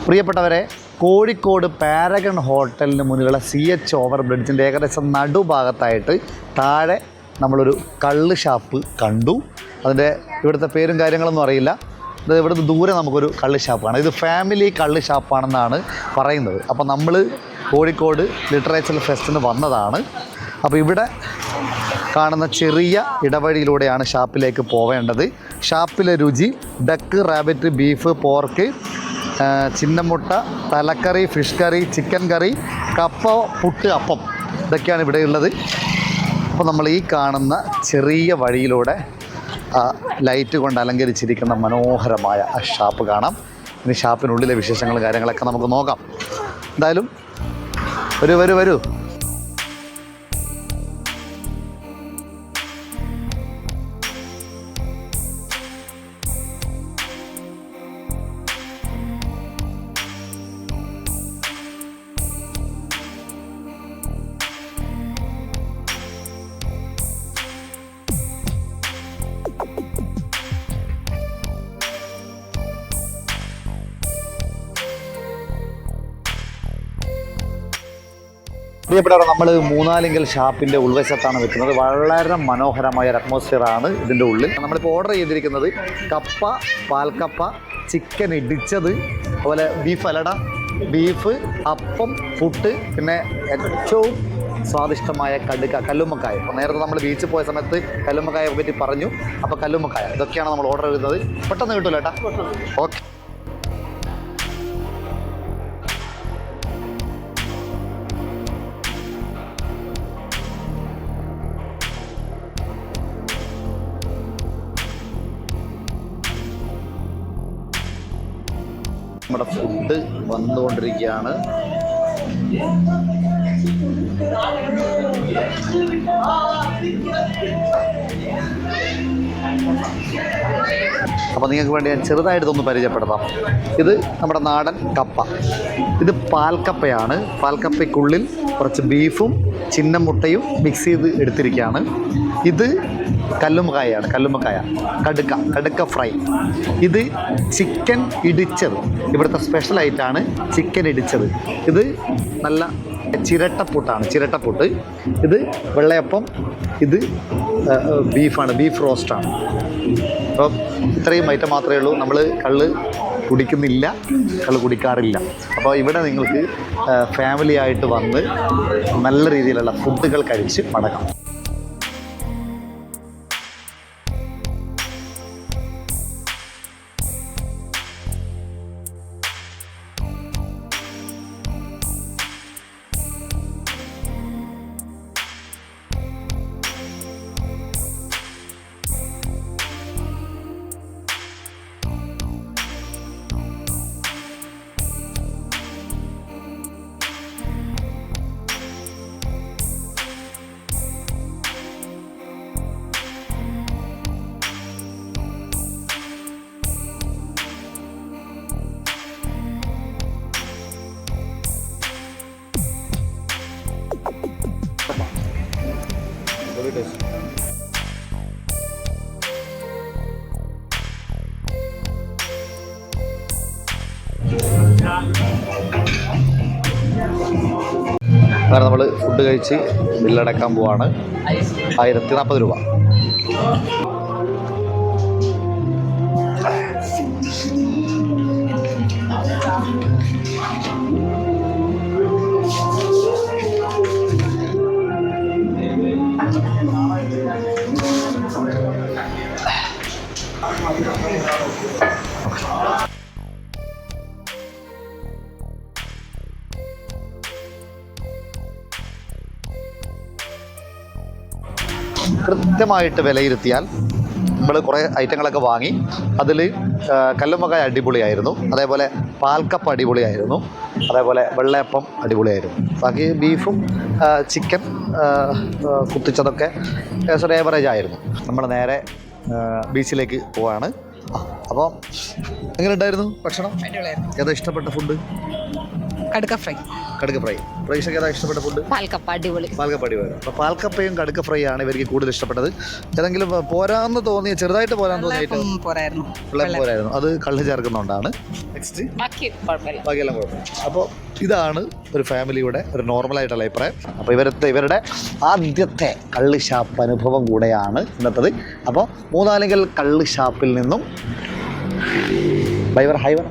പ്രിയപ്പെട്ടവരെ, കോഴിക്കോട് പാരഗൺ ഹോട്ടലിന് മുന്നിലുള്ള CH ഓവർ ബ്രിഡ്ജിൻ്റെ ഏകദേശം നടുഭാഗത്തായിട്ട് താഴെ നമ്മളൊരു കള്ള് ഷാപ്പ് കണ്ടു. അതിൻ്റെ ഇവിടുത്തെ പേരും കാര്യങ്ങളൊന്നും അറിയില്ല. ഇത് ഇവിടുന്ന് ദൂരെ നമുക്കൊരു കള്ള് ഷാപ്പാണ്. ഇത് ഫാമിലി കള്ള് ഷാപ്പാണെന്നാണ് പറയുന്നത്. അപ്പോൾ നമ്മൾ കോഴിക്കോട് ലിറ്ററേച്ചർ ഫെസ്റ്റിന് വന്നതാണ്. അപ്പോൾ ഇവിടെ കാണുന്ന ചെറിയ ഇടവഴിയിലൂടെയാണ് ഷാപ്പിലേക്ക് പോവേണ്ടത്. ഷാപ്പിലെ രുചി ഡക്ക്, റാബിറ്റ്, ബീഫ്, പോർക്ക്, ചിന്നമുട്ട, തലക്കറി, ഫിഷ് കറി, ചിക്കൻ കറി, കപ്പ, പുട്ട്, അപ്പം, ഇതൊക്കെയാണ് ഇവിടെയുള്ളത്. അപ്പോൾ നമ്മൾ ഈ കാണുന്ന ചെറിയ വഴിയിലൂടെ ലൈറ്റ് കൊണ്ട് അലങ്കരിച്ചിരിക്കുന്ന മനോഹരമായ ആ ഷാപ്പ് കാണാം. ഇനി ഷാപ്പിനുള്ളിലെ വിശേഷങ്ങളും കാര്യങ്ങളൊക്കെ നമുക്ക് നോക്കാം. എന്തായാലും വരൂ. പ്രിയപ്പെട്ടവർ, നമ്മൾ മൂന്നാലിങ്കൽ ഷാപ്പിൻ്റെ ഉൾവശത്താണ് നിൽക്കുന്നത്. വളരെ മനോഹരമായ ഒരു അറ്റ്മോസ്ഫിയറാണ് ഇതിൻ്റെ ഉള്ളിൽ. നമ്മളിപ്പോൾ ഓർഡർ ചെയ്തിരിക്കുന്നത് കപ്പ, പാൽക്കപ്പ, ചിക്കൻ ഇടിച്ചത്, അതുപോലെ ബീഫ് അലട, ബീഫ്, അപ്പം, പുട്ട്, പിന്നെ ഏറ്റവും സ്വാദിഷ്ടമായ കല്ലുമ്മക്കായ. അപ്പോൾ നേരത്തെ നമ്മൾ ബീച്ചിൽ പോയ സമയത്ത് കല്ലുമ്മക്കായെ പറ്റി പറഞ്ഞു. അപ്പോൾ കല്ലുമ്മക്കായ ഇതൊക്കെയാണ് നമ്മൾ ഓർഡർ ചെയ്തത്. പെട്ടെന്ന് കിട്ടുമല്ലോ ഏട്ടാ? ഓക്കെ. നമ്മുടെ ഫുഡ് വന്നുകൊണ്ടിരിക്കുകയാണ്. അപ്പോൾ നിങ്ങൾക്ക് വേണ്ടി ഞാൻ ചെറുതായിട്ടൊന്ന് പരിചയപ്പെടുത്താം. ഇത് നമ്മുടെ നാടൻ കപ്പ. ഇത് പാൽക്കപ്പയാണ്. പാൽക്കപ്പയ്ക്കുള്ളിൽ കുറച്ച് ബീഫും ചിന്നമുട്ടയും മിക്സ് ചെയ്ത് എടുത്തിരിക്കുകയാണ്. ഇത് കല്ലുമ്മക്കായാണ്. കടുക്ക ഫ്രൈ. ഇത് ചിക്കൻ ഇടിച്ചത്. ഇവിടുത്തെ സ്പെഷ്യലായിട്ടാണ് ചിക്കൻ ഇടിച്ചത്. ഇത് നല്ല ചിരട്ടപ്പുട്ട്. ഇത് വെള്ളയപ്പം. ഇത് ബീഫാണ്, ബീഫ് റോസ്റ്റാണ്. അപ്പം ഇത്രയും ഐറ്റം മാത്രമേ ഉള്ളൂ. നമ്മൾ കള്ള് കുടിക്കാറില്ല. അപ്പോൾ ഇവിടെ നിങ്ങൾക്ക് ഫാമിലി ആയിട്ട് വന്ന് നല്ല രീതിയിലുള്ള ഫുഡുകൾ കഴിച്ച് മടങ്ങാം. അങ്ങനെ നമ്മൾ ഫുഡ് കഴിച്ച് ബില്ലടക്കാൻ പോവാണ്. 1040 രൂപ. കൃത്യമായിട്ട് വിലയിരുത്തിയാൽ നമ്മൾ കുറേ ഐറ്റങ്ങളൊക്കെ വാങ്ങി. അതിൽ കല്ലുമ്മക്കായ അടിപൊളിയായിരുന്നു, അതേപോലെ പാൽക്കപ്പ അടിപൊളിയായിരുന്നു, അതേപോലെ വെള്ളയപ്പം അടിപൊളിയായിരുന്നു. ബാക്കി ബീഫും ചിക്കൻ കുത്തിച്ചതൊക്കെ ഏവറേജ് ആയിരുന്നു. നമ്മൾ നേരെ ബീച്ചിലേക്ക് പോവാണ്. അപ്പോൾ എങ്ങനെ ഉണ്ടായിരുന്നു ഭക്ഷണം? ഏതാ ഇഷ്ടപ്പെട്ട ഫുഡ്? കടുക്ക ഫ്രൈ. കടുക്ക ഫ്രൈ. പ്രൈസൊക്കെ ഏതാ ഇഷ്ടപ്പെട്ട ഫുഡ്? പാൽക്കപ്പ അടിപൊളി. പാൽക്കപ്പടി വരും. അപ്പോൾ പാൽക്കപ്പയും കടുക്ക ഫ്രൈ ആണ് ഇവർക്ക് കൂടുതൽ ഇഷ്ടപ്പെട്ടത്. ഏതെങ്കിലും പോരാന്ന് തോന്നിയ ചെറുതായിട്ട് പോരാൻ തോന്നിയ ഐറ്റം? പോരായിരുന്നു. അത് കള്ള് ചേർക്കുന്നതുകൊണ്ടാണ്. നെക്സ്റ്റ് ബാക്കിയെല്ലാം കുഴപ്പമില്ല. അപ്പോൾ ഇതാണ് ഒരു ഫാമിലിയുടെ ഒരു നോർമലായിട്ടുള്ള അഭിപ്രായം. അപ്പോൾ ഇവരുടെ ആദ്യത്തെ കള്ള് ഷാപ്പ് അനുഭവം കൂടെയാണ് ഇന്നത്തത്. അപ്പോൾ മൂന്നാലിങ്കൽ കള്ള് ഷാപ്പിൽ നിന്നും ബൈവർ ഹൈവർ